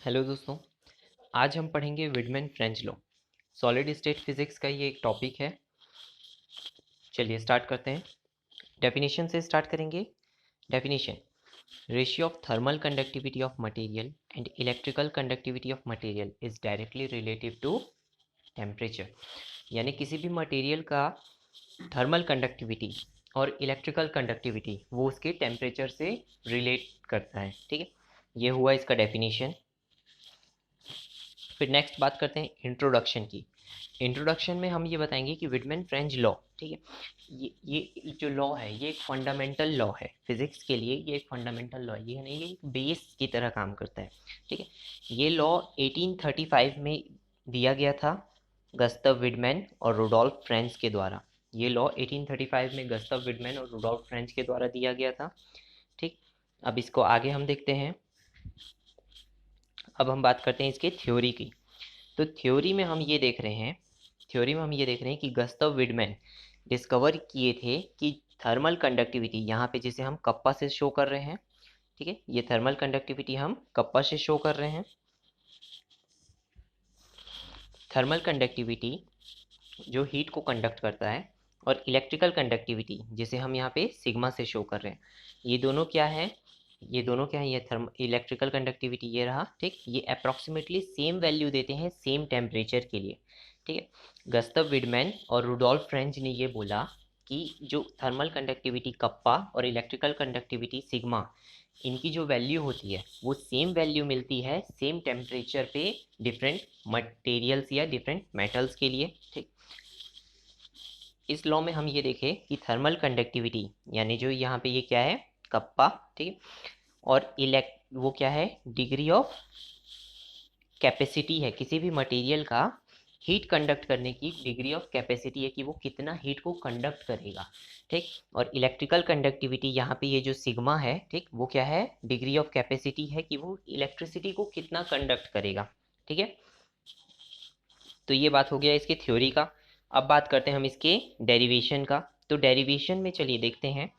Hello दोस्तों। आज हम पढ़ेंगे Wiedemann French law. Solid state physics का ये एक टॉपिक है। चलिए स्टार्ट करते हैं। डेफिनेशन से स्टार्ट करेंगे। Definition: ratio of thermal conductivity of material and electrical conductivity of material is directly relative to temperature. यानी किसी भी मटेरियल का थर्मल कंडक्टिविटी और इलेक्ट्रिकल कंडक्टिविटी वो उसके टेम्परेचर से रिलेट करता है। ठीक है, ये हुआ इसका डेफिनेशन। फिर नेक्स्ट बात करते हैं इंट्रोडक्शन की। इंट्रोडक्शन में हम ये बताएंगे कि विडमैन फ्रेंच लॉ, ठीक है, ये जो लॉ है ये एक फंडामेंटल लॉ है फिजिक्स के लिए। ये एक फंडामेंटल लॉ है, ये नहीं, ये एक बेस की तरह काम करता है। ठीक है, ये लॉ 1835 में दिया गया था गस्तव विडमैन और रुडोल्फ फ्रेंच के द्वारा। ये लॉ 1835 में गस्तव विडमैन और रुडोल्फ फ्रेंच के द्वारा दिया गया था। ठीक, अब इसको आगे हम देखते हैं। अब हम बात करते हैं इसके थ्योरी की। तो थ्योरी में हम ये देख रहे हैं कि गस्तव विडमैन डिस्कवर किए थे कि थर्मल कंडक्टिविटी, यहाँ पे जिसे हम कप्पा से शो कर रहे हैं, ठीक है, ये थर्मल कंडक्टिविटी हम कप्पा से शो कर रहे हैं। थर्मल कंडक्टिविटी जो हीट को कंडक्ट करता है, और इलेक्ट्रिकल कंडक्टिविटी जिसे हम यहाँ पे सिग्मा से शो कर रहे हैं, ये दोनों क्या है? ये थर्म इलेक्ट्रिकल कंडक्टिविटी ये रहा। ठीक, ये अप्रॉक्सीमेटली सेम वैल्यू देते हैं सेम टेम्परेचर के लिए। ठीक है, गस्तव विडमैन और रुडोल्फ फ्रेंच ने ये बोला कि जो थर्मल कंडक्टिविटी कप्पा और इलेक्ट्रिकल कंडक्टिविटी सिग्मा, इनकी जो वैल्यू होती है वो सेम वैल्यू मिलती है सेम टेम्परेचर पे डिफरेंट मटेरियल्स या डिफरेंट मेटल्स के लिए। ठीक, इस लॉ में हम ये देखें कि थर्मल कंडक्टिविटी यानी जो यहाँ पे ये क्या है, कप्पा, ठीक है, और इलेक्ट वो क्या है, डिग्री ऑफ कैपेसिटी है किसी भी मटेरियल का हीट कंडक्ट करने की डिग्री ऑफ कैपेसिटी है कि वो कितना हीट को कंडक्ट करेगा। ठीक, और इलेक्ट्रिकल कंडक्टिविटी यहाँ पे ये जो सिग्मा है, ठीक, वो क्या है, डिग्री ऑफ कैपेसिटी है कि वो इलेक्ट्रिसिटी को कितना कंडक्ट करेगा। ठीक है, तो ये बात हो गया इसके थ्योरी का। अब बात करते हैं हम इसके डेरिवेशन का। तो डेरिवेशन में चलिए देखते हैं।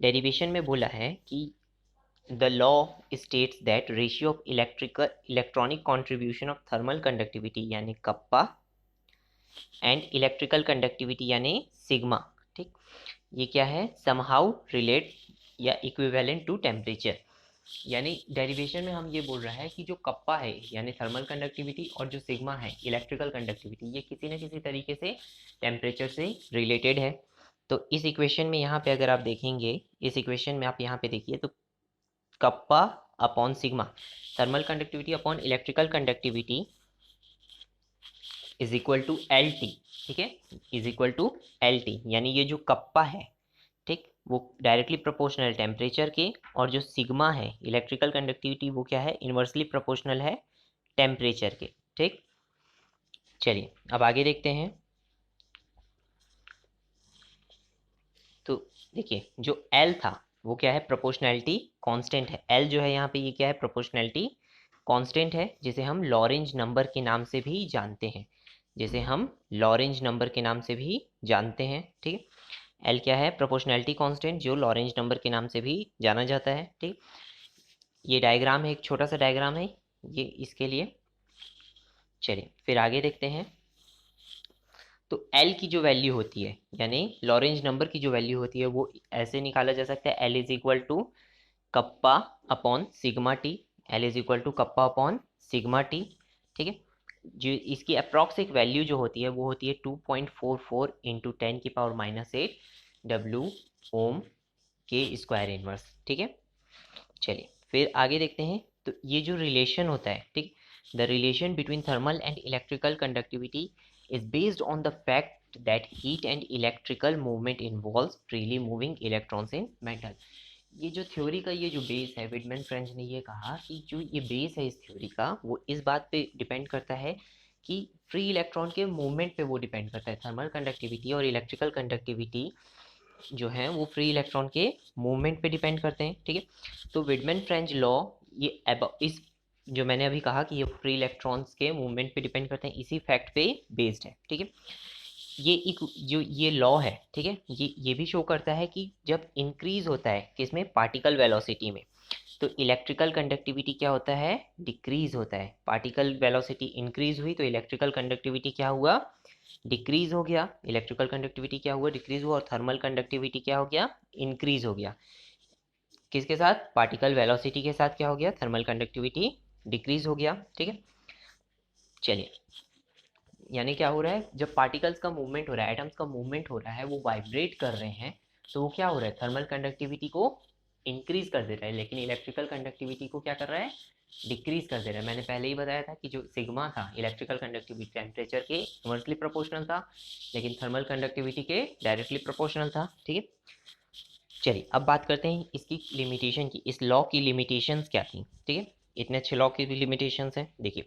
डेरिवेशन में बोला है कि the law states that ratio of electronic contribution of thermal conductivity यानी कप्पा एंड इलेक्ट्रिकल कंडक्टिविटी यानी सिग्मा, ठीक, ये क्या है, समहाउ रिलेट या इक्विवेलेंट टू टेम्परेचर। यानी डेरिवेशन में हम ये बोल रहा है कि जो कप्पा है यानी थर्मल कंडक्टिविटी और जो सिग्मा है इलेक्ट्रिकल कंडक्टिविटी, ये किसी न किसी तरीके से टेम्परेचर से रिलेटेड है। तो इस इक्वेशन में यहाँ पे अगर आप देखेंगे, इस इक्वेशन में आप यहाँ पे देखिए तो kappa upon sigma, thermal conductivity upon electrical conductivity is equal to L T. ठीक है, is equal to L T, यानी ये जो कप्पा है, ठीक, वो डायरेक्टली प्रोपोर्शनल टेम्परेचर के, और जो सिग्मा है इलेक्ट्रिकल कंडक्टिविटी वो क्या है, इन्वर्सली प्रोपोर्शनल है टेम्परेचर के। ठीक, चलिए अब आगे देखते हैं। तो देखिए जो L था वो क्या है, प्रोपोर्शनैलिटी कांस्टेंट है। L जो है यहाँ पे ये क्या है, प्रोपोर्शनैलिटी कांस्टेंट है, जिसे हम लॉरेंज नंबर के नाम से भी जानते हैं, जिसे हम लॉरेंज नंबर के नाम से भी जानते हैं। ठीक है, L क्या है, प्रोपोर्शनैलिटी कांस्टेंट जो लॉरेंज नंबर के नाम से भी जाना जाता है। ठीक, ये डायग्राम है, एक छोटा सा डायग्राम है ये इसके लिए। चलिए फिर आगे देखते हैं। तो L की जो वैल्यू होती है यानी लॉरेंज नंबर की जो वैल्यू होती है वो ऐसे निकाला जा सकता है, L is equal to kappa upon sigma T. L is equal to kappa upon sigma T. ठीक है, जो इसकी अप्रॉक्स एक वैल्यू जो होती है वो होती है 2.44 इंटू 10⁻⁸ डब्ल्यू ओम के स्क्वायर इनवर्स। ठीक है, चलिए फिर आगे देखते हैं। तो ये जो रिलेशन होता है, ठीक, the relation between thermal and electrical conductivity is based on the fact that heat and electrical movement involves freely moving electrons in metal। ये जो थ्योरी का ये जो बेस है, विडमैन फ्रेंच ने ये कहा कि जो ये बेस है इस थ्योरी का वो इस बात पे डिपेंड करता है कि फ्री इलेक्ट्रॉन के मूवमेंट पे वो डिपेंड करता है। थर्मल कंडक्टिविटी और इलेक्ट्रिकल कंडक्टिविटी जो है वो फ्री इलेक्ट्रॉन के मूवमेंट पे डिपेंड करते हैं। ठीक है, तो विडमैन फ्रेंच लॉ ये इस जो मैंने अभी कहा कि ये फ्री इलेक्ट्रॉन्स के मूवमेंट पे डिपेंड करते हैं, इसी फैक्ट पे बेस्ड है। ठीक है, ये एक जो ये लॉ है, ठीक है, ये भी शो करता है कि जब इंक्रीज होता है किसमें, पार्टिकल वेलोसिटी में, तो इलेक्ट्रिकल कंडक्टिविटी क्या होता है, डिक्रीज होता है। पार्टिकल वेलोसिटी इंक्रीज हुई तो इलेक्ट्रिकल कंडक्टिविटी क्या हुआ, डिक्रीज हो गया। इलेक्ट्रिकल कंडक्टिविटी क्या हुआ, डिक्रीज हुआ। और थर्मल कंडक्टिविटी क्या हो गया, इंक्रीज हो गया। किसके साथ, पार्टिकल वेलोसिटी के साथ क्या हो गया, थर्मल कंडक्टिविटी डिक्रीज हो गया। ठीक है, चलिए, यानी क्या हो रहा है, जब पार्टिकल्स का मूवमेंट हो रहा है, एटम्स का मूवमेंट हो रहा है, वो वाइब्रेट कर रहे हैं, तो वो क्या हो रहा है, थर्मल कंडक्टिविटी को इंक्रीज कर दे रहा है, लेकिन इलेक्ट्रिकल कंडक्टिविटी को क्या कर रहा है, डिक्रीज कर दे रहा है। मैंने पहले ही बताया था कि जो सिग्मा था इलेक्ट्रिकल कंडक्टिविटी टेम्परेचर के इन्वर्सली प्रोपोर्शनल था, लेकिन थर्मल कंडक्टिविटी के डायरेक्टली प्रोपोर्शनल था। ठीक है, चलिए अब बात करते हैं इसकी लिमिटेशन की, इस लॉ की लिमिटेशंस क्या थी। ठीक है, इतने अच्छे लॉ की भी लिमिटेशंस हैं। देखिए,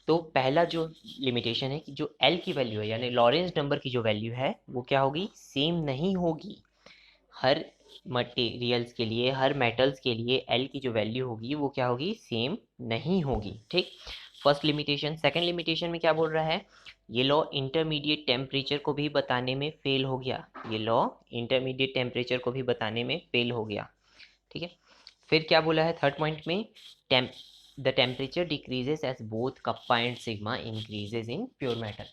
तो पहला जो लिमिटेशन है कि जो एल की वैल्यू है, यानी लॉरेंज नंबर की जो वैल्यू है, वो क्या होगी, सेम नहीं होगी। हर मटेरियल्स के लिए, हर मेटल्स के लिए एल की जो वैल्यू होगी वो क्या होगी, सेम नहीं होगी। ठीक, फर्स्ट लिमिटेशन। सेकंड लिमिटेशन में क्या बोल रहा है, ये लॉ इंटरमीडिएट टेम्परेचर को भी बताने में फेल हो गया। ये लॉ इंटरमीडिएट टेम्परेचर को भी बताने में फेल हो गया। ठीक है, फिर क्या बोला है थर्ड पॉइंट में, टेम the temperature decreases as both kappa and sigma increases in pure metal.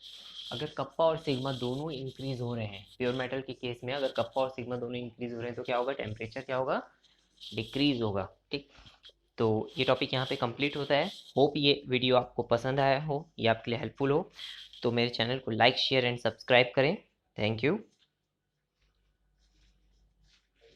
अगर कप्पा और सिग्मा दोनों इंक्रीज हो रहे हैं, प्योर मेटल के केस में अगर कप्पा और सिग्मा दोनों इंक्रीज हो रहे हैं तो क्या होगा, टेम्परेचर क्या होगा, डिक्रीज होगा। ठीक, तो ये टॉपिक यहाँ पे कंप्लीट होता है। होप ये वीडियो आपको पसंद आया हो, ये आपके लिए हेल्पफुल हो। तो मेरे चैनल को लाइक, शेयर एंड सब्सक्राइब करें। Thank you.